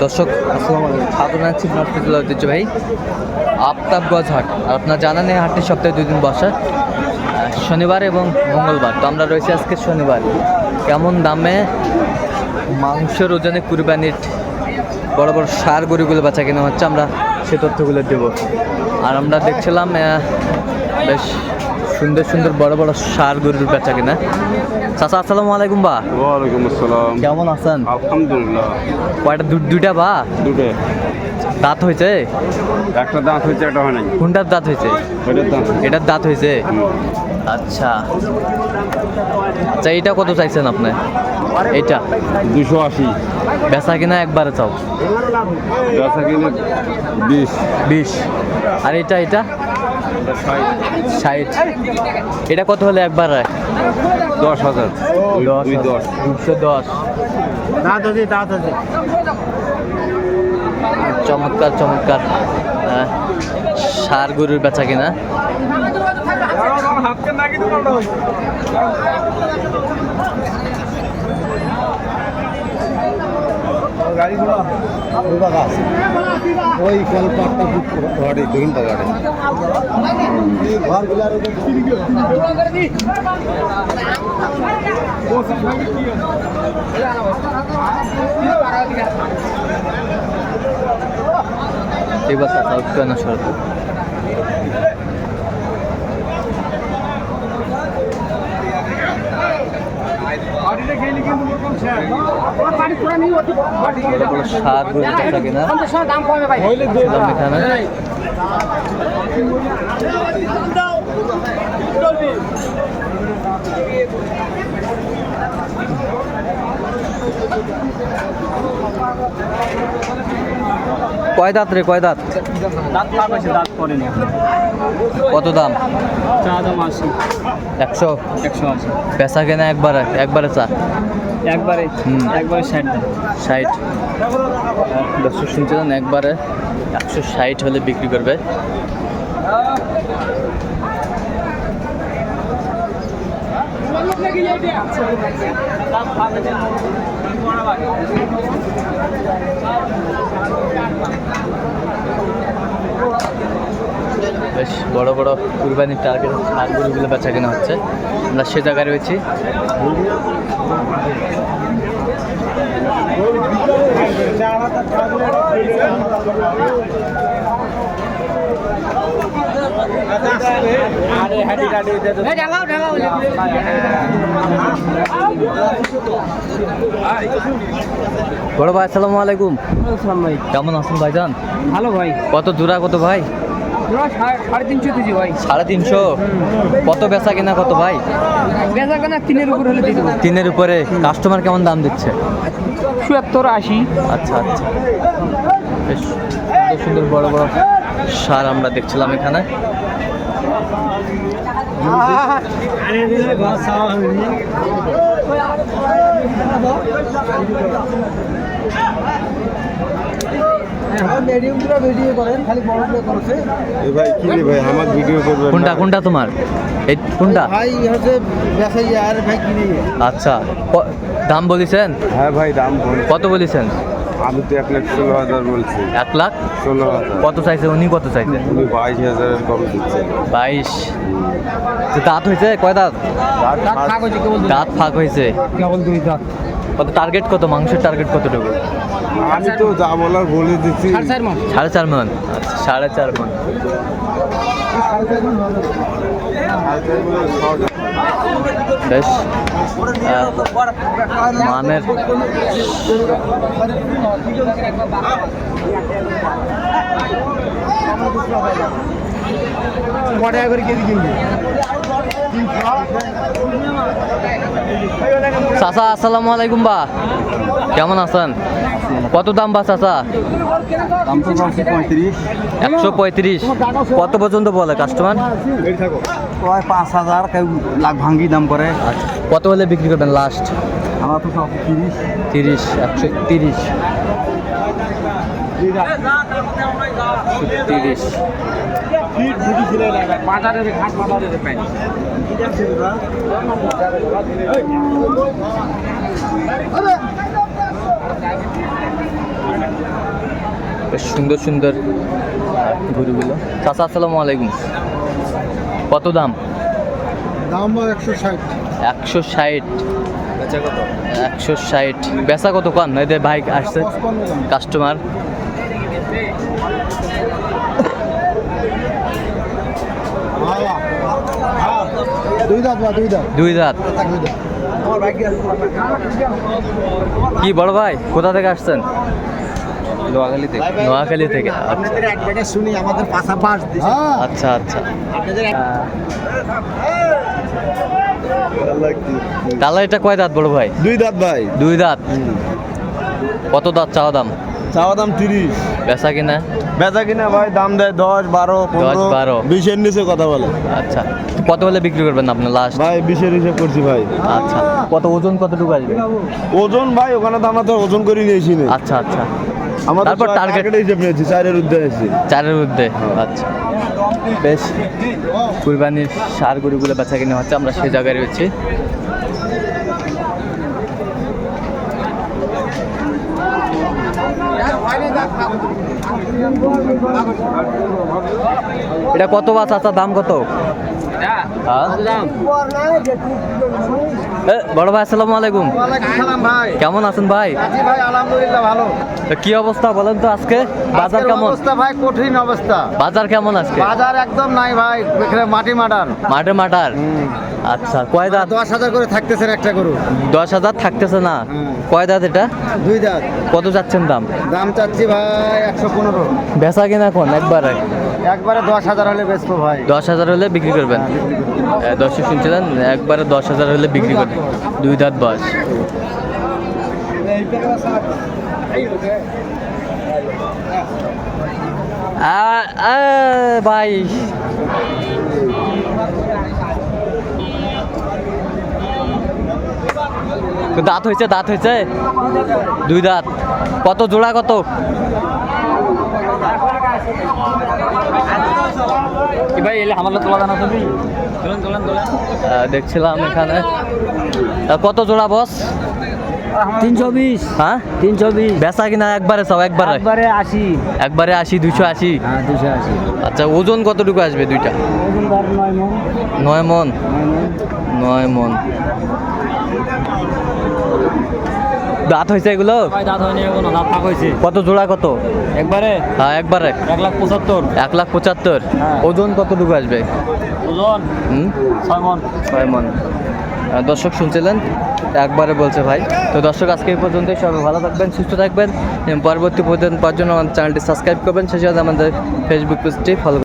দর্শক আসসালামু আলাইকুম, স্বাগত জানাচ্ছি নরসিংদীর ঐতিহ্য ভাই আফতাবগঞ্জ হাট। আর আপনার জানেন এই হাটটি সপ্তাহে 2 দিন বসে, শনিবার এবং মঙ্গলবার। তো আমরা রয়েছি আজকে শনিবার। কেমন দামে মাংসের ওজনে কুরবানির বড় বড় ষাঁড় গরুগুলো বেচা কেনা হচ্ছে, আমরা সে তথ্যগুলো দেব। আর আমরা দেখছিলাম বেশ সুন্দর সুন্দর বড় বড় ষাঁড় গরুর বেচা কিনা। চাচা আসসালামু আলাইকুম। বা ওয়ালাইকুম আসসালাম। কেমন আছেন? আলহামদুলিল্লাহ। কয়টা? দুইটা বা দুটো দাঁত হয়েছে? একটা দাঁত হয়েছে, একটা হয় নাই। কোনটার দাঁত হয়েছে? ওইটার দাঁত এটার দাঁত হয়েছে। আচ্ছা আচ্ছা, এইটা কত চাইছেন আপনি? এইটা 280। বেচা কিনা একবারে চাও? বেচা কিনে 20। আর এটা এটা 60। এটা কত হলে একবার? 10,000। 210। দাঁত আছে। চমৎকার চমৎকার ষাঁড় গরুর বেচা কিনা। ওই কলপাটটা ঘরে দক্ষিণ বাগারে ঠিক আছে, না সর ষাঁড় গরুর বেচা কিনা এখানে। কয় দাঁত রে? কয় দাঁত? দাঁত পড়েনি। কত দাম? চা দাম 80। 180। বেচা কেনা একবারে চা? একবারে 60। দর্শক শুনছিলেন, একবারে 160 হলে বিক্রি করবে। বেশ বড় বড় কুরবানির টার্গেট ষাঁড় গরুগুলো বেচা কেনা হচ্ছে। আমরা সে জায়গায় রয়েছি। বড় ভাই আসসালামু আলাইকুম। কেমন আছেন ভাইজান? ভালো ভাই। কত জোড়া? কত ভাই? 350 কেজি ভাই। 350। কত বেচা কেনা কত ভাই? বেচা কেনা 3-এর উপরে হলে দিয়ে দেবো। 3-এর উপরে। কাস্টমার কেমন দাম দিচ্ছে? 70-80। আচ্ছা আচ্ছা, বেশ সুন্দর সুন্দর বড় বড় ষাঁড় আমরা দেখছিলাম এখানে। কোনটা কোনটা তোমার? এই কোনটা? আচ্ছা, দাম বলেছেন? হ্যাঁ ভাই, দাম কত বলেছেন? আমি তো 1,16,000 বলছি। 1,16,000। কত চাইছে উনি? কত চাইছে উনি? 22,000 কম দিচ্ছে। 22। দাঁত হয়েছে? কয় দাঁত? দাঁত ফাঁক হয়েছে কেবল 2 দাঁত। কত টার্গেট? কত মাংসের টার্গেট কতটুকু? আমি তো যা বলার বলে দিচ্ছি। 4.5 মণ। আচ্ছা, 4.5 মণ। বেশ মানের চাচা আসসালামু আলাইকুম। বা কেমন আছেন? কত দাম বা চাচা? 135। কত পর্যন্ত বলে কাস্টমার? 5,000 লাখ ভাঙ্গি দাম করে। আচ্ছা, কত হলে বিক্রি করবেন লাস্ট? আমরা তো 30। 130। 30। বাজারের ঘাট বাজারের পাই। বেশ সুন্দর সুন্দর গরুগুলো। চাচা আসসালামু আলাইকুম, কত দাম? দাম 160। 160। 160 বেচা কত কন? এদের ভাই আসছে কাস্টমার। দুই দাঁত বা দুই দাঁত। দুই দাঁত। কি বড় ভাই, কোথা থেকে আসছেন? নোয়াখালী থেকে। নোয়াখালী থেকে। আপনাদের এক জায়গায় শুনি আমাদের পাশাপাশ। আচ্ছা আচ্ছা। তাহলে এটা কয় দাঁত বড় ভাই? দুই দাঁত ভাই। দুই দাঁত। কত দাঁত চাওয়া দাম? চাওয়া দাম 30। বেচা কিনা? বেচা কিনা ভাই দাম দেয় 10, 12, 10, 12 20-এর নিচে কথা বলে। আচ্ছা, কত হলে বিক্রি করবেন আপনার লাস্ট? ভাই 20-এর হিসাব করছি ভাই। আচ্ছা, কত ওজন কতটুকু আসবে? ওজন ভাই ওখানে তো আমরা তো ওজন করে নিয়েছি না। আচ্ছা আচ্ছা। আমাদের তারপর টার্গেট হিসাব নিয়েছি 4-এর উদ্দে আছে। 4-এর মধ্যে। আচ্ছা, বেশ কুরবানির সার গরুগুলো বেচা কিনা হচ্ছে, আমরা সেই জায়গায় রয়েছি। এটা কত বা চাচা, দাম কত? বড় ভাই আসসালামু আলাইকুম, ভাই কেমন আছেন ভাই? ভাই আলহামদুলিল্লাহ ভালো। তো কি অবস্থা বলেন তো, আজকে বাজার কেমন? অবস্থা ভাই কঠিন অবস্থা। বাজার কেমন আজকে? বাজার একদম নাই ভাই, এখানে মাটি মাটার। মাঠে মাটার। আচ্ছা, কয় দাঁত? 10,000 করে থাকতেছেন একটা গরু। 10,000 থাকতেছে না? হুম। কয় দাঁত এটা? দুই দাঁত। কত যাচ্ছেন দাম? দাম চাচ্ছি ভাই 115। বেচা কিনা কোন একবারে? একবারে 10,000 হলে বেচবো ভাই। 10,000 হলে বিক্রি করবেন? দর্শক শুনছিলেন, একবারে 10,000 হলে বিক্রি করবেন। দুই দাঁত বয়স। ভাই দাঁত হয়েছে, দাঁত হয়েছে, দুই দাঁত। কত জোড়া কত? ভাই এলে আমার তোলা জানা তুমি দেখছিলাম এখানে। কত জোড়া বস? 320। হ্যাঁ 320। বেচা কিনা একবারে সব? একবারে একবারে 80। একবারে 80, 280। হ্যাঁ 280। আচ্ছা, ওজন কতটুকু আসবে দুইটা? ওজন ধর 9 মণ। 9 মণ। 9 মণ। দাঁত হয়েছে এগুলো? ভাই দাঁত হয়নি এখনো, দাঁত ফাঁক হয়েছে। কত জোড়া কত? একবারে হ্যাঁ একবারে 1,75,000। 1,75,000। হ্যাঁ। ওজন কতটুকু আসবে? ওজন 6 মণ। 6 মণ। দর্শক শুনছিলেন, একবারে বলছে ভাই। তো দর্শক আজকে এই পর্যন্তই, সবাই ভালো থাকবেন, সুস্থ থাকবেন এবং পরবর্তী প্রতিদিন পাওয়ার জন্য আমাদের চ্যানেলটি সাবস্ক্রাইব করবেন, সেই সাথে আমাদের ফেসবুক পেজটি ফলো